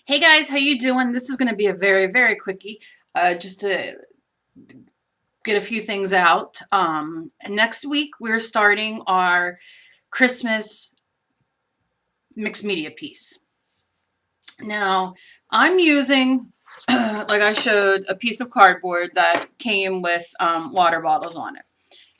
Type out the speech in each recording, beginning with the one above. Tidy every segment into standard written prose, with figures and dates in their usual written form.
Hey guys, how you doing? This is going to be a very quickie, just to get a few things out. Next week we're starting our Christmas mixed media piece. Now, I'm using, like I showed, a piece of cardboard that came with water bottles on it.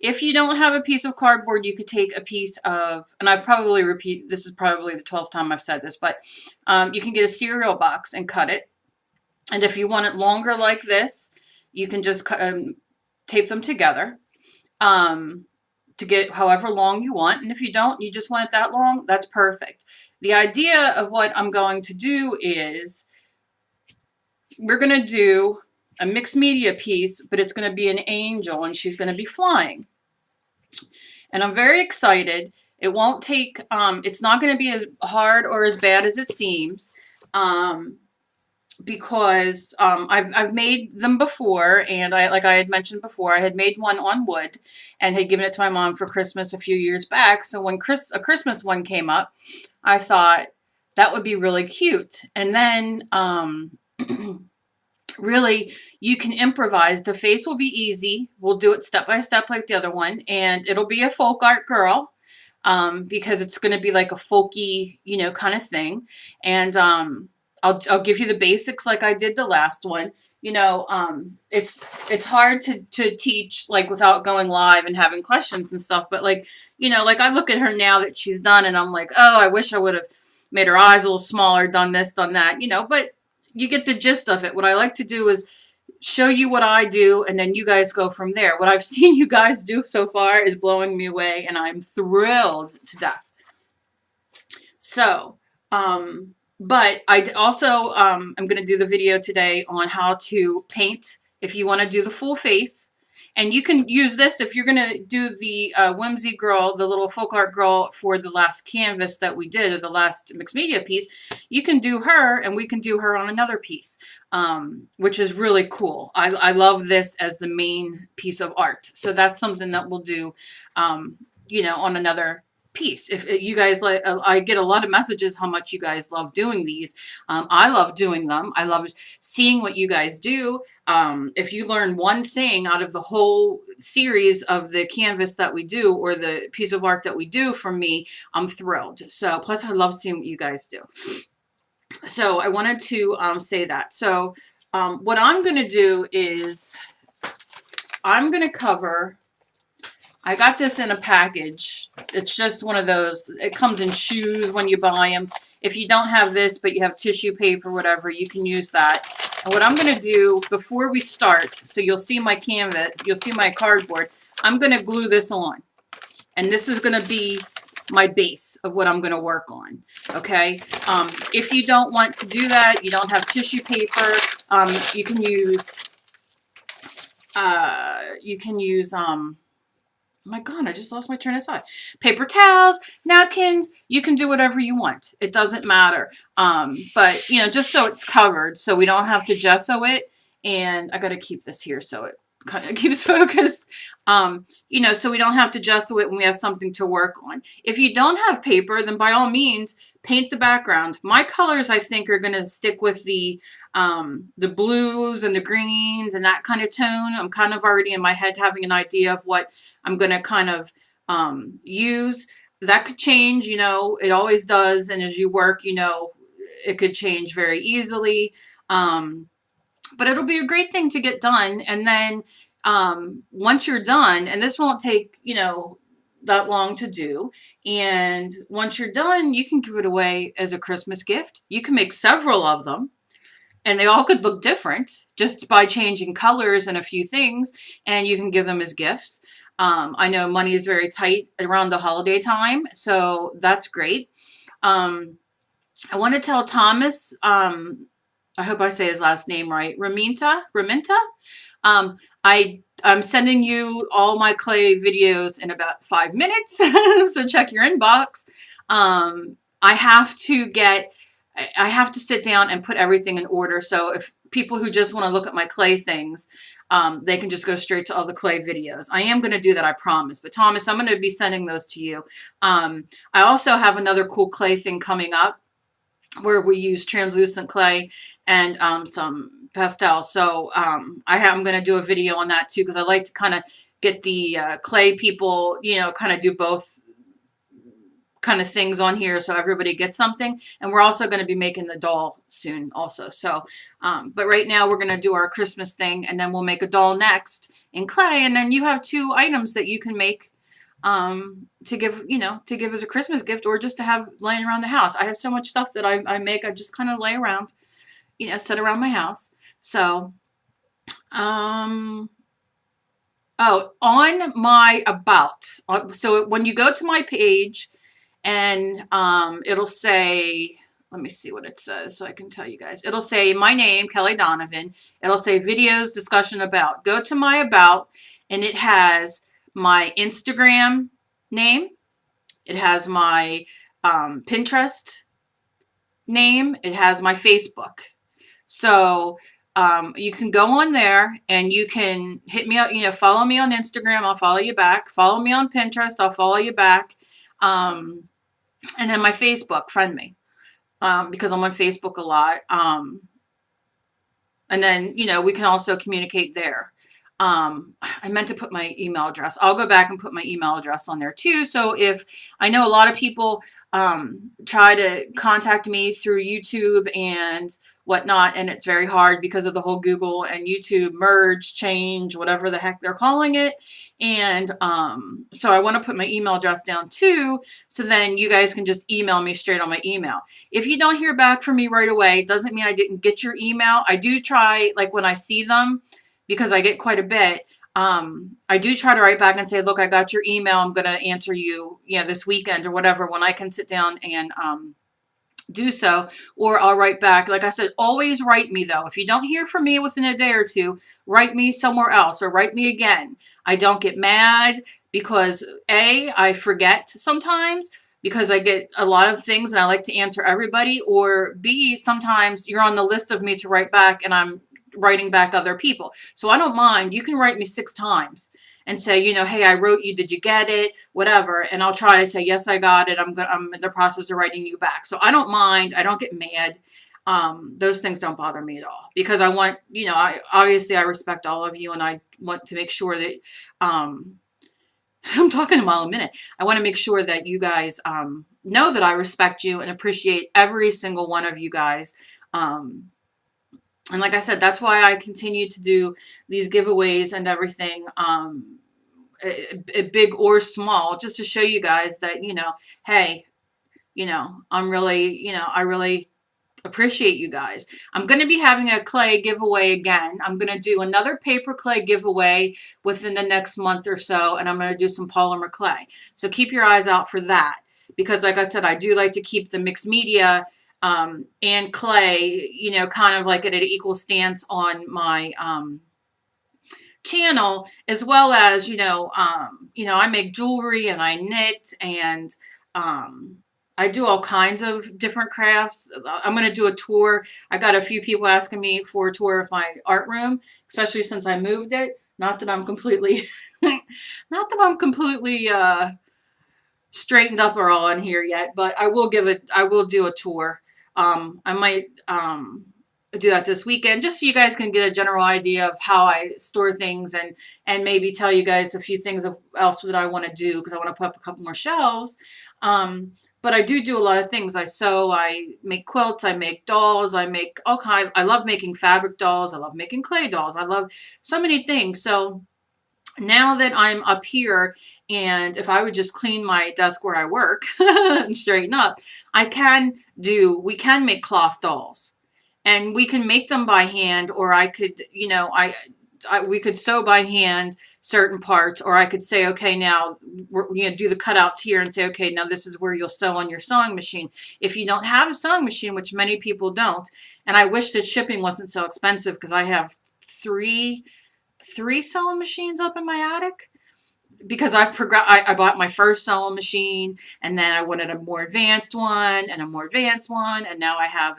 If you don't have a piece of cardboard, you could take a piece of, and I probably repeat, this is probably the 12th time I've said this, but you can get a cereal box and cut it. And if you want it longer like this, you can just tape them together um, to get however long you want. And if you don't, you just want it that long, that's perfect. The idea of what I'm going to do is we're going to do a mixed media piece, but it's going to be an angel and she's going to be flying. And I'm very excited. It won't take, it's not going to be as hard or as bad as it seems. Because I've made them before, and like I had mentioned before, I had made one on wood and had given it to my mom for Christmas a few years back. So when a Christmas one came up, I thought that would be really cute. And then really, you can improvise. The face will be easy. We'll do it step by step like the other one, and it'll be a folk art girl. Because it's going to be like a folky, kind of thing. And I'll give you the basics like I did the last one. It's hard to teach like without going live and having questions and stuff. But like I look at her now that she's done, and I'm like, oh, I wish I would have made her eyes a little smaller, done this, done that. But you get the gist of it. What I like to do is show you what I do, and then you guys go from there. What I've seen you guys do so far is blowing me away, and I'm thrilled to death. So, but I also, I'm going to do the video today on how to paint if you want to do the full face. And you can use this if you're going to do the Whimsy Girl, the little folk art girl for the last canvas that we did, or the last mixed media piece. You can do her, and we can do her on another piece, which is really cool. I love this as the main piece of art. So that's something that we'll do, on another piece. If you guys like, I get a lot of messages how much you guys love doing these. I love doing them. I love seeing what you guys do. If you learn one thing out of the whole series of the canvas that we do, or the piece of art that we do from me, I'm thrilled. So plus I love seeing what you guys do. So I wanted to say that. So what I'm going to do is I'm going to cover, I got this in a package. It's just one of those, it comes in shoes when you buy them. If you don't have this, but you have tissue paper, whatever, you can use that. And what I'm going to do before we start, so you'll see my canvas, you'll see my cardboard, I'm going to glue this on. And this is going to be my base of what I'm going to work on. Okay. If you don't want to do that, you don't have tissue paper, you can use, my God, I just lost my train of thought. Paper towels, napkins, you can do whatever you want. It doesn't matter. But, just so it's covered, so we don't have to gesso it. And I got to keep this here so it kind of keeps focused. So we don't have to gesso it when we have something to work on. If you don't have paper, then by all means, paint the background. My colors, I think, are going to stick with the blues and the greens and that kind of tone. I'm kind of already in my head having an idea of what I'm going to kind of use. That could change, it always does. And as you work, it could change very easily. But it'll be a great thing to get done. And then once you're done, and this won't take, that long to do. And once you're done, you can give it away as a Christmas gift. You can make several of them. And they all could look different just by changing colors and a few things. And you can give them as gifts. I know money is very tight around the holiday time. So that's great. I want to tell Thomas, I hope I say his last name right, Raminta. I'm sending you all my clay videos in about 5 minutes. So check your inbox. I have to sit down and put everything in order. So if people who just want to look at my clay things, they can just go straight to all the clay videos. I am going to do that, I promise. But Thomas, I'm going to be sending those to you. I also have another cool clay thing coming up. where we use translucent clay and some pastel. So I'm going to do a video on that too, because I like to kind of get the clay people, you know, kind of do both kind of things on here so everybody gets something. And we're also going to be making the doll soon also. So but right now we're going to do our Christmas thing, and then we'll make a doll next in clay, and then you have 2 items that you can make to give, you know, to give as a Christmas gift, or just to have laying around the house. I have so much stuff that I make. I just kind of lay around, you know, set around my house. So oh, on my about, so when you go to my page, and it'll say, let me see what it says so I can tell you guys. It'll say my name, Kelly Donovan. It'll say videos, discussion about. Go to my about, and it has my Instagram name. It has my Pinterest name. It has my Facebook. So you can go on there and you can hit me up, you know, follow me on Instagram. I'll follow you back. Follow me on Pinterest. I'll follow you back. And then my Facebook, friend me, because I'm on Facebook a lot. And then, you know, we can also communicate there. I meant to put my email address. I'll go back and put my email address on there too. So if I know a lot of people try to contact me through YouTube and whatnot, and it's very hard because of the whole Google and YouTube merge, change, whatever the heck they're calling it. And so I want to put my email address down too, so then you guys can just email me straight on my email. If you don't hear back from me right away, it doesn't mean I didn't get your email. I do try, like when I see them, because I get quite a bit, I do try to write back and say, look, I got your email. I'm going to answer you, you know, this weekend or whatever, when I can sit down and do so. Or I'll write back. Like I said, always write me though. If you don't hear from me within a day or two, write me somewhere else or write me again. I don't get mad because I forget sometimes, because I get a lot of things and I like to answer everybody, or B, sometimes you're on the list of me to write back and I'm writing back other people. So I don't mind. You can write me 6 times and say, you know, hey, I wrote you, did you get it? Whatever. And I'll try to say, yes, I got it. I'm in the process of writing you back. So I don't mind. I don't get mad. Those things don't bother me at all, because I want, you know, obviously I respect all of you, and I want to make sure that, I'm talking a mile a minute. I want to make sure that you guys, know that I respect you and appreciate every single one of you guys. And like I said, that's why I continue to do these giveaways and everything, big or small, just to show you guys that, you know, hey, you know, I'm really, you know, I really appreciate you guys. I'm going to be having a clay giveaway again. I'm going to do another paper clay giveaway within the next month or so, and I'm going to do some polymer clay. So keep your eyes out for that, because like I said, I do like to keep the mixed media and clay, you know, kind of like at an equal stance on my channel, as well as, you know, I make jewelry and I knit, and I do all kinds of different crafts. I'm going to do a tour. I got a few people asking me for a tour of my art room, especially since I moved it. Not that I'm completely, not that I'm completely straightened up or all in here yet, but I will do a tour. I might do that this weekend, just so you guys can get a general idea of how I store things, and maybe tell you guys a few things else that I want to do, because I want to put up a couple more shelves. But I do a lot of things. I sew, I make quilts, I make dolls, I make all kinds. I love making fabric dolls. I love making clay dolls. I love so many things. So now that I'm up here, and if I would just clean my desk where I work and straighten up, we can make cloth dolls, and we can make them by hand, or I could, you know, we could sew by hand certain parts, or I could say, okay, now we're going to do the cutouts here and say, okay, now this is where you'll sew on your sewing machine. If you don't have a sewing machine, which many people don't, and I wish that shipping wasn't so expensive, because I have three sewing machines up in my attic, because I bought my first sewing machine, and then I wanted a more advanced one and a more advanced one. And now I have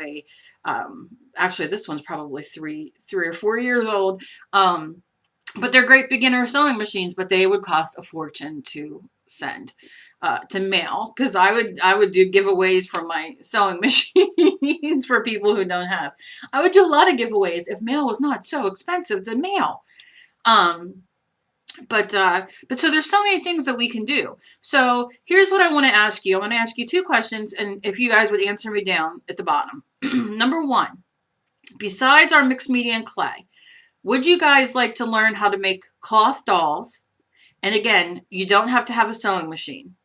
actually this one's probably three or 4 years old. But they're great beginner sewing machines, but they would cost a fortune to send. to mail, because I would do giveaways from my sewing machines for people who don't have. I would do a lot of giveaways if mail was not so expensive to mail. Um, but so there's so many things that we can do. So here's what I want to ask you. I want to ask you two questions, and if you guys would answer me down at the bottom. Number one, besides our mixed media and clay, would you guys like to learn how to make cloth dolls? And again, you don't have to have a sewing machine.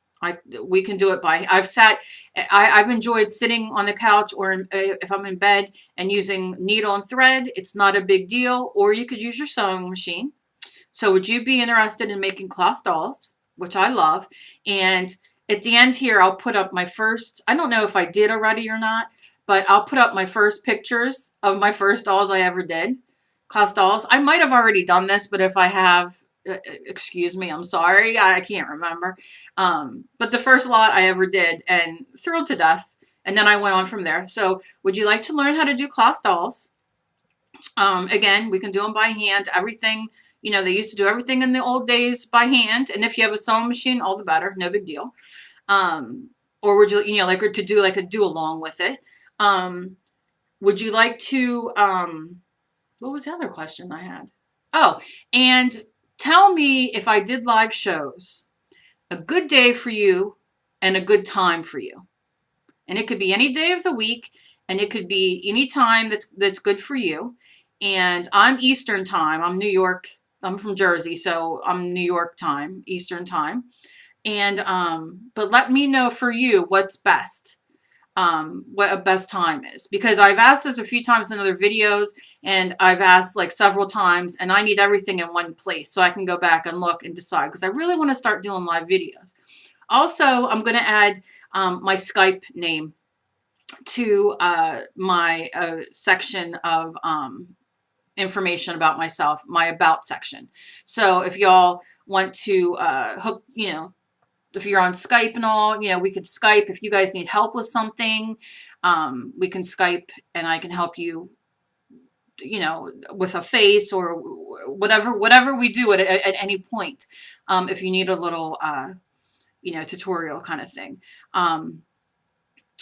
We can do it by, I've enjoyed sitting on the couch, or if I'm in bed and using needle and thread, it's not a big deal. Or you could use your sewing machine. So would you be interested in making cloth dolls, which I love? And at the end here, I'll put up my first, I don't know if I did already or not, but I'll put up my first pictures of my first dolls I ever did, cloth dolls. I might have already done this, but if I have, excuse me, I'm sorry, I can't remember. But the first lot I ever did, and thrilled to death. And then I went on from there. So would you like to learn how to do cloth dolls? Again, we can do them by hand. Everything, you know, they used to do everything in the old days by hand. And if you have a sewing machine, all the better. No big deal. Or would you, like to do like a do along with it? Would you like to, what was the other question I had? Oh, and tell me if I did live shows, a good day for you and a good time for you. And it could be any day of the week, and it could be any time that's good for you. And I'm Eastern time. I'm New York. I'm from Jersey, so I'm New York time, Eastern time. And but let me know for you what's best. What a best time is, because I've asked this a few times in other videos, and I've asked like several times, and I need everything in one place so I can go back and look and decide, because I really want to start doing live videos. Also, I'm going to add my Skype name to my section of information about myself, my about section. So if y'all want to hook, if you're on Skype and all, we could Skype. If you guys need help with something, we can Skype, and I can help you, with a face or whatever we do at any point. If you need a little, tutorial kind of thing.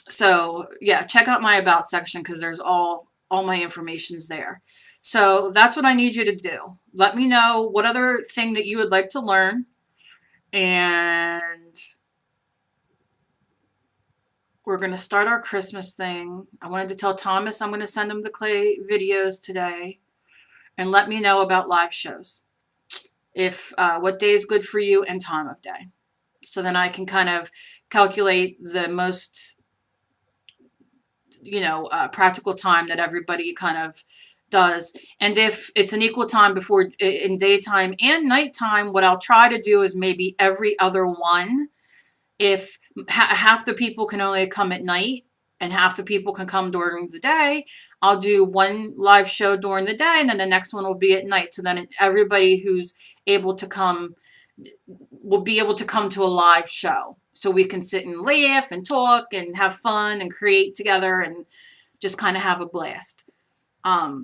So yeah, check out my about section, because there's all my information's there. So that's what I need you to do. Let me know what other thing that you would like to learn. And we're going to start our Christmas thing. I wanted to tell Thomas I'm going to send him the clay videos today. And let me know about live shows. If what day is good for you and time of day. So then I can kind of calculate the most, practical time that everybody kind of does. And if it's an equal time before in daytime and nighttime, what I'll try to do is maybe every other one. If half the people can only come at night and half the people can come during the day, I'll do one live show during the day, and then the next one will be at night. So then everybody who's able to come will be able to come to a live show. So we can sit and laugh and talk and have fun and create together and just kind of have a blast. I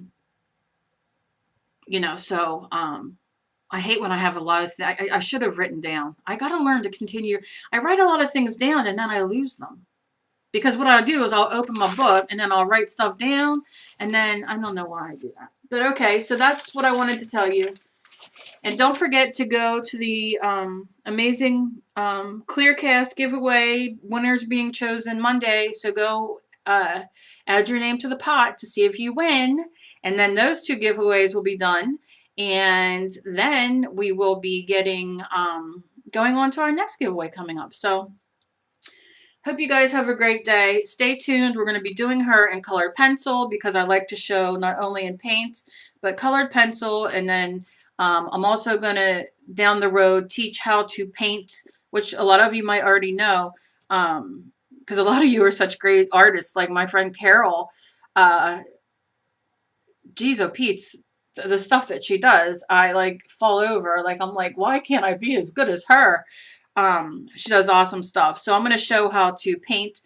hate when I have a lot of things. I should have written down. I got to learn to continue. I write a lot of things down, and then I lose them. Because what I'll do is I'll open my book, and then I'll write stuff down, and then I don't know why I do that. But okay, so that's what I wanted to tell you. And don't forget to go to the amazing Clearcast giveaway. Winners being chosen Monday. So go add your name to the pot to see if you win. And then those two giveaways will be done. And then we will be getting going on to our next giveaway coming up. So hope you guys have a great day. Stay tuned. We're going to be doing her in colored pencil, because I like to show not only in paint, but colored pencil. And then I'm also going to, down the road, teach how to paint, which a lot of you might already know, because a lot of you are such great artists, like my friend Carol. Geez, oh Pete's, the stuff that she does, I like fall over. Like, I'm like, why can't I be as good as her? She does awesome stuff. So I'm going to show how to paint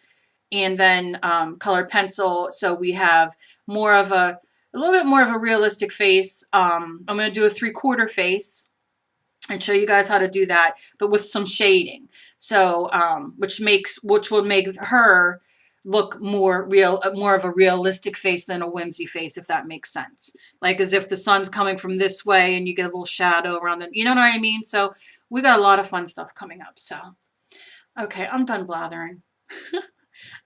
and then colored pencil. So we have more of a little bit more of a realistic face. I'm going to do a 3/4 face. and show you guys how to do that, but with some shading. So, which will make her look more real, more of a realistic face than a whimsy face, if that makes sense. Like as if the sun's coming from this way and you get a little shadow around the, you know what I mean? So we got a lot of fun stuff coming up. So, okay, I'm done blathering.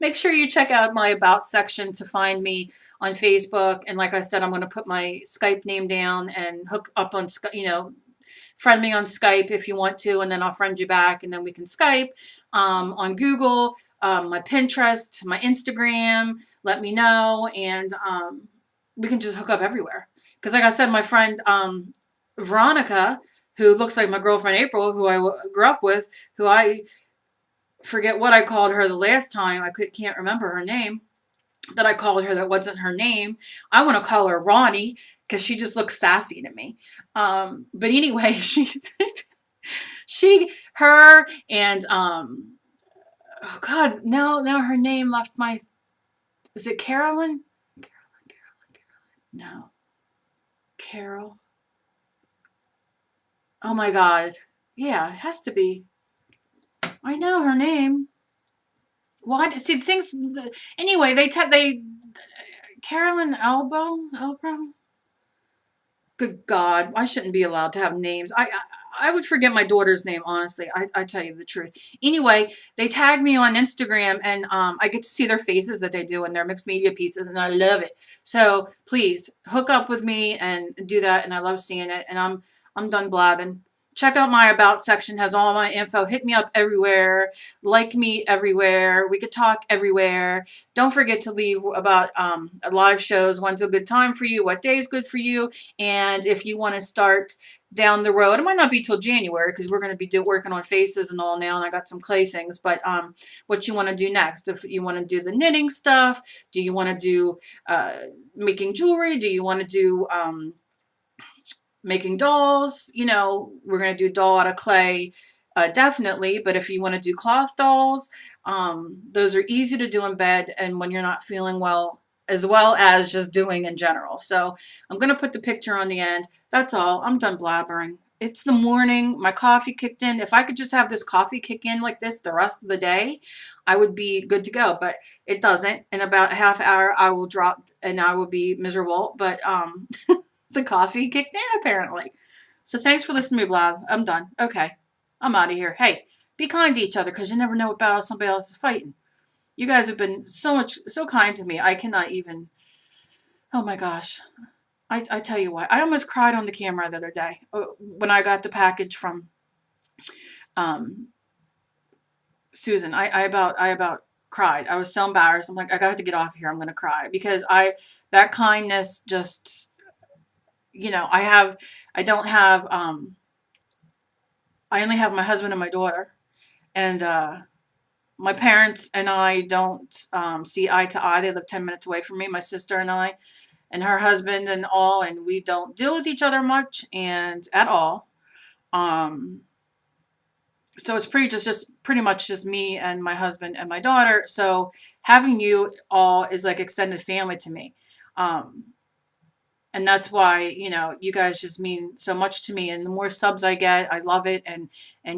Make sure you check out my about section to find me on Facebook. And like I said, I'm going to put my Skype name down and hook up on, friend me on Skype if you want to, and then I'll friend you back, and then we can Skype on Google, my Pinterest, my Instagram. Let me know, and we can just hook up everywhere. Because like I said, my friend Veronica, who looks like my girlfriend April, who I grew up with, who I forget what I called her the last time. I can't remember her name that I called her that wasn't her name. I want to call her Ronnie because she just looks sassy to me. But anyway, her and, oh God, now her name left my, is it Carolyn? No. Carol. Oh my God. Yeah, it has to be. I know her name. Why? See, things, anyway, Carolyn Elbow? Good God, I shouldn't be allowed to have names. I would forget my daughter's name, honestly. I tell you the truth. Anyway, they tag me on Instagram, and I get to see their faces that they do in their mixed media pieces, and I love it. So please hook up with me and do that, and I love seeing it. And I'm done blabbing. Check out my about section, has all my info. Hit me up everywhere. Like me everywhere. We could talk everywhere. Don't forget to leave about live shows. When's a good time for you? What day is good for you? And if you want to start down the road, it might not be till January because we're going to be working on faces and all now, and I got some clay things. But what you want to do next? If you want to do the knitting stuff, do you want to do making jewelry? Do you want to do making dolls? We're going to do doll out of clay, definitely. But if you want to do cloth dolls, those are easy to do in bed and when you're not feeling well, as well as just doing in general. So I'm going to put the picture on the end. That's all. I'm done blabbering. It's the morning. My coffee kicked in. If I could just have this coffee kick in like this the rest of the day, I would be good to go. But it doesn't. In about a half hour, I will drop and I will be miserable. But the coffee kicked in apparently. So thanks for listening to me blab. I'm done. Okay. I'm out of here. Hey, be kind to each other because you never know what battle somebody else is fighting. You guys have been so kind to me. I cannot even, oh my gosh. I tell you what, I almost cried on the camera the other day when I got the package from Susan. I about cried. I was so embarrassed. I'm like, I got to get off here. I'm going to cry because that kindness just, I only have my husband and my daughter, and my parents and I don't see eye to eye. They live 10 minutes away from me, my sister and I, and her husband and all, and we don't deal with each other much and at all. So it's pretty much just me and my husband and my daughter. So having you all is like extended family to me. And that's why, you guys just mean so much to me. And the more subs I get, I love it. And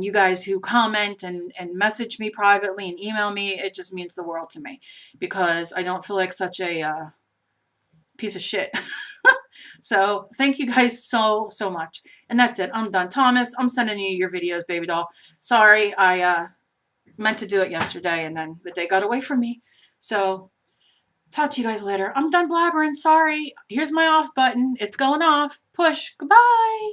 you guys who comment and message me privately and email me, it just means the world to me because I don't feel like such a piece of shit. So thank you guys so much. And that's it. I'm done. Thomas, I'm sending you your videos, baby doll. Sorry, I meant to do it yesterday and then the day got away from me. So talk to you guys later. I'm done blabbering. Sorry. Here's my off button. It's going off. Push. Goodbye.